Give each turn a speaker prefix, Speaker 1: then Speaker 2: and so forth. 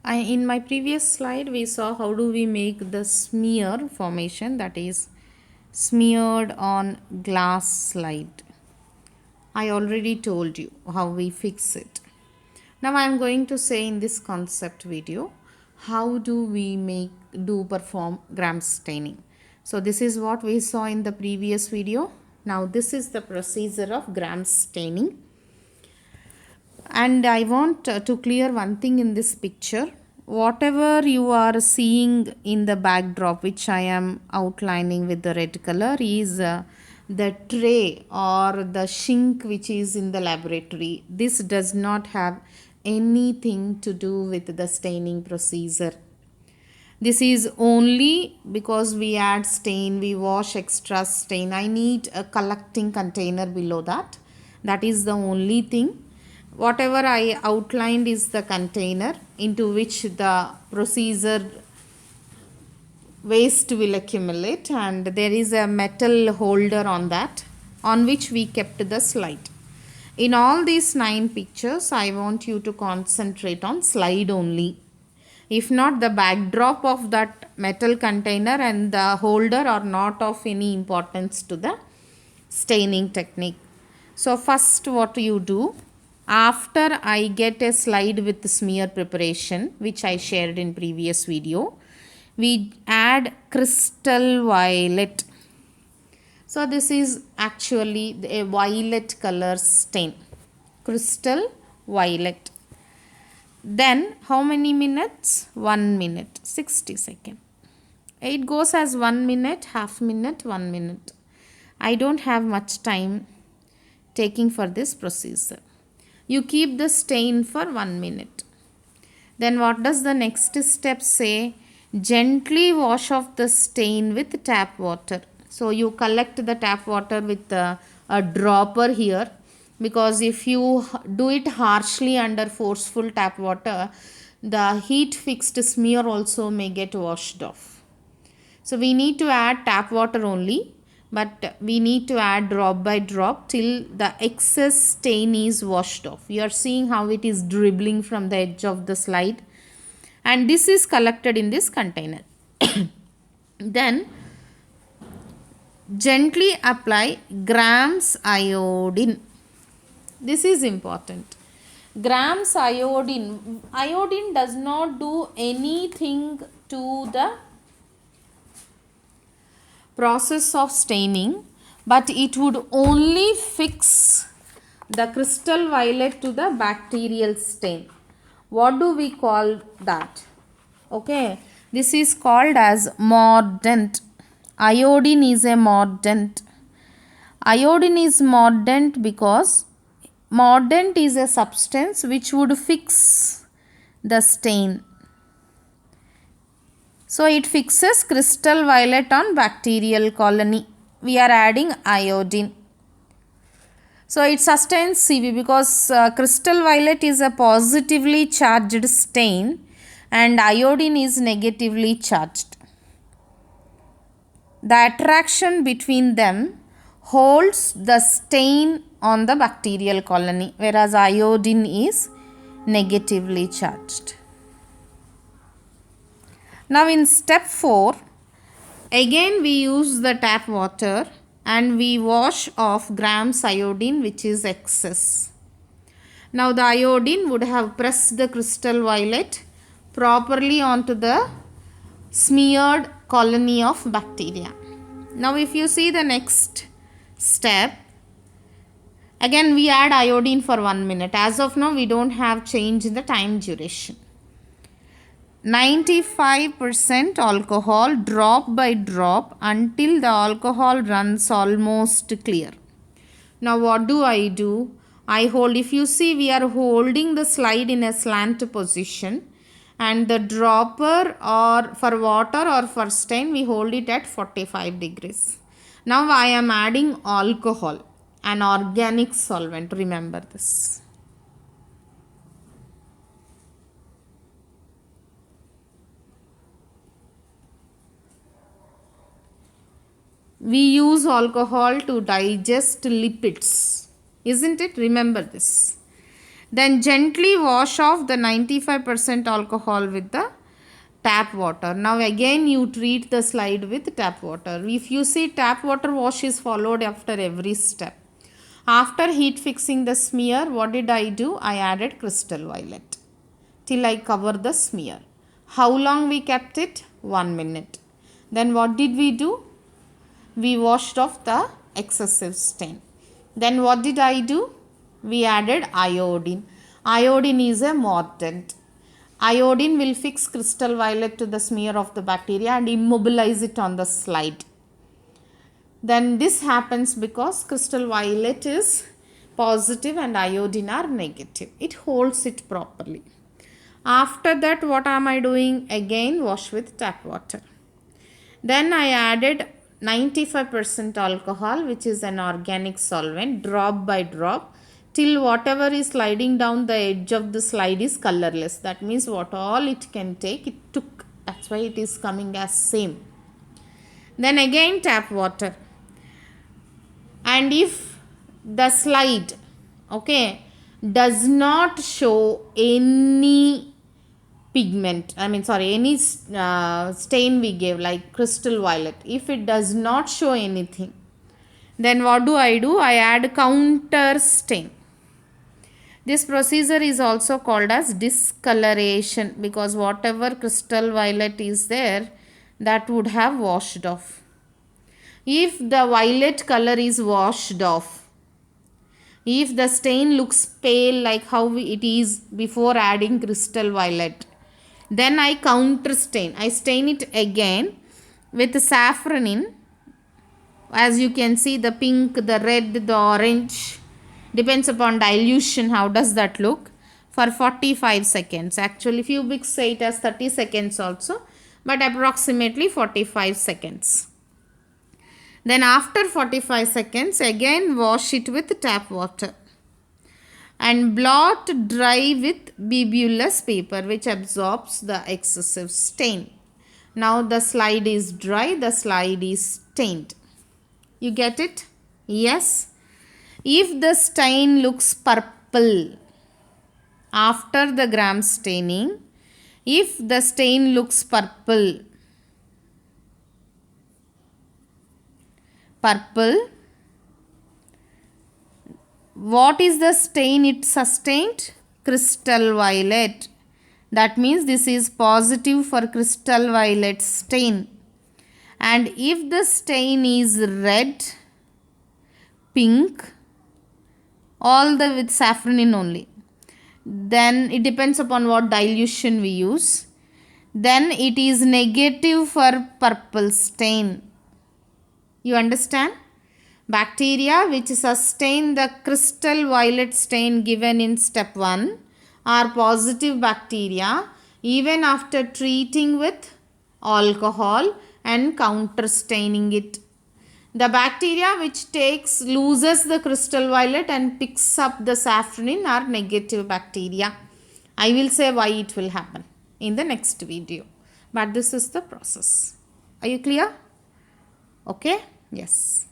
Speaker 1: In my previous slide, we saw how do we make the smear formation, that is smeared on glass slide. I already told you how we fix it. Now I am going to say in this concept video, how do we perform gram staining. So this is what we saw in the previous video. Now this is the procedure of gram staining. And I want to clear one thing in this picture. Whatever you are seeing in the backdrop, which I am outlining with the red color, is the tray or the sink which is in the laboratory. This does not have anything to do with the staining procedure. This is only because we add stain, we wash extra stain. I need a collecting container below that. That is the only thing. Whatever I outlined is the container into which the procedure waste will accumulate, and there is a metal holder on that on which we kept the slide. In all these 9 pictures, I want you to concentrate on slide only. If not, the backdrop of that metal container and the holder are not of any importance to the staining technique. So first what you do, after I get a slide with smear preparation, which I shared in previous video, we add crystal violet. So this is actually a violet color stain, crystal violet. Then how many minutes? 1 minute, 60 seconds. It goes as 1 minute, half minute, 1 minute. I don't have much time taking for this procedure. You keep the stain for 1 minute. Then what does the next step say? Gently wash off the stain with tap water. So you collect the tap water with a dropper here, because if you do it harshly under forceful tap water, the heat fixed smear also may get washed off. So we need to add tap water only, but we need to add drop by drop till the excess stain is washed off. You are seeing how it is dribbling from the edge of the slide, and this is collected in this container. Then gently apply grams iodine. This is important. Grams iodine. Iodine does not do anything to the process of staining, but it would only fix the crystal violet to the bacterial stain. What do we call that? Okay, this is called as mordant. Iodine is a mordant. Iodine is mordant because mordant is a substance which would fix the stain. So it fixes crystal violet on bacterial colony. We are adding iodine. So it sustains CV because crystal violet is a positively charged stain and iodine is negatively charged. The attraction between them holds the stain on the bacterial colony, whereas iodine is negatively charged. Now in step 4, again we use the tap water and we wash off grams iodine which is excess. Now the iodine would have pressed the crystal violet properly onto the smeared colony of bacteria. Now if you see the next step, again we add iodine for 1 minute. As of now we don't have change in the time duration. 95% alcohol drop by drop until the alcohol runs almost clear. Now what do? I hold, if you see we are holding the slide in a slant position, and the dropper or for water or for stain we hold it at 45 degrees. Now I am adding alcohol, an organic solvent, remember this. We use alcohol to digest lipids, isn't it? Remember this. Then gently wash off the 95% alcohol with the tap water. Now again you treat the slide with tap water. If you see, tap water wash is followed after every step. After heat fixing the smear, what did I do? I added crystal violet till I cover the smear. How long we kept it? 1 minute. Then what did we do? We washed off the excessive stain. Then what did I do? We added iodine. Iodine is a mordant. Iodine will fix crystal violet to the smear of the bacteria and immobilize it on the slide. Then this happens because crystal violet is positive and iodine are negative. It holds it properly. After that, what am I doing? Again wash with tap water. Then I added 95% alcohol, which is an organic solvent, drop by drop, till whatever is sliding down the edge of the slide is colorless. That means what all it can take, it took. That's why it is coming as same. Then again tap water. And if the slide, okay, does not show any pigment, any stain we gave like crystal violet, if it does not show anything, then what do? I add counter stain. This procedure is also called as discoloration, because whatever crystal violet is there, that would have washed off. If the violet color is washed off, if the stain looks pale like how it is before adding crystal violet, then I counter stain. I stain it again with safranin. As you can see, the pink, the red, the orange, depends upon dilution, how does that look, for 45 seconds. Actually few books say it as 30 seconds also, but approximately 45 seconds. Then after 45 seconds, again wash it with tap water and blot dry with bibulous paper, which absorbs the excessive stain. Now the slide is dry, the slide is stained. You get it? Yes. If the stain looks purple after the gram staining, if the stain looks purple, what is the stain it sustained? Crystal violet. That means this is positive for crystal violet stain. And if the stain is red, pink, all the with safranin only, then it depends upon what dilution we use, then it is negative for purple stain. You understand? Bacteria which sustain the crystal violet stain given in step 1 are positive bacteria even after treating with alcohol and counter staining it. The bacteria which loses the crystal violet and picks up the safranin are negative bacteria. I will say why it will happen in the next video. But this is the process. Are you clear? Okay? Yes.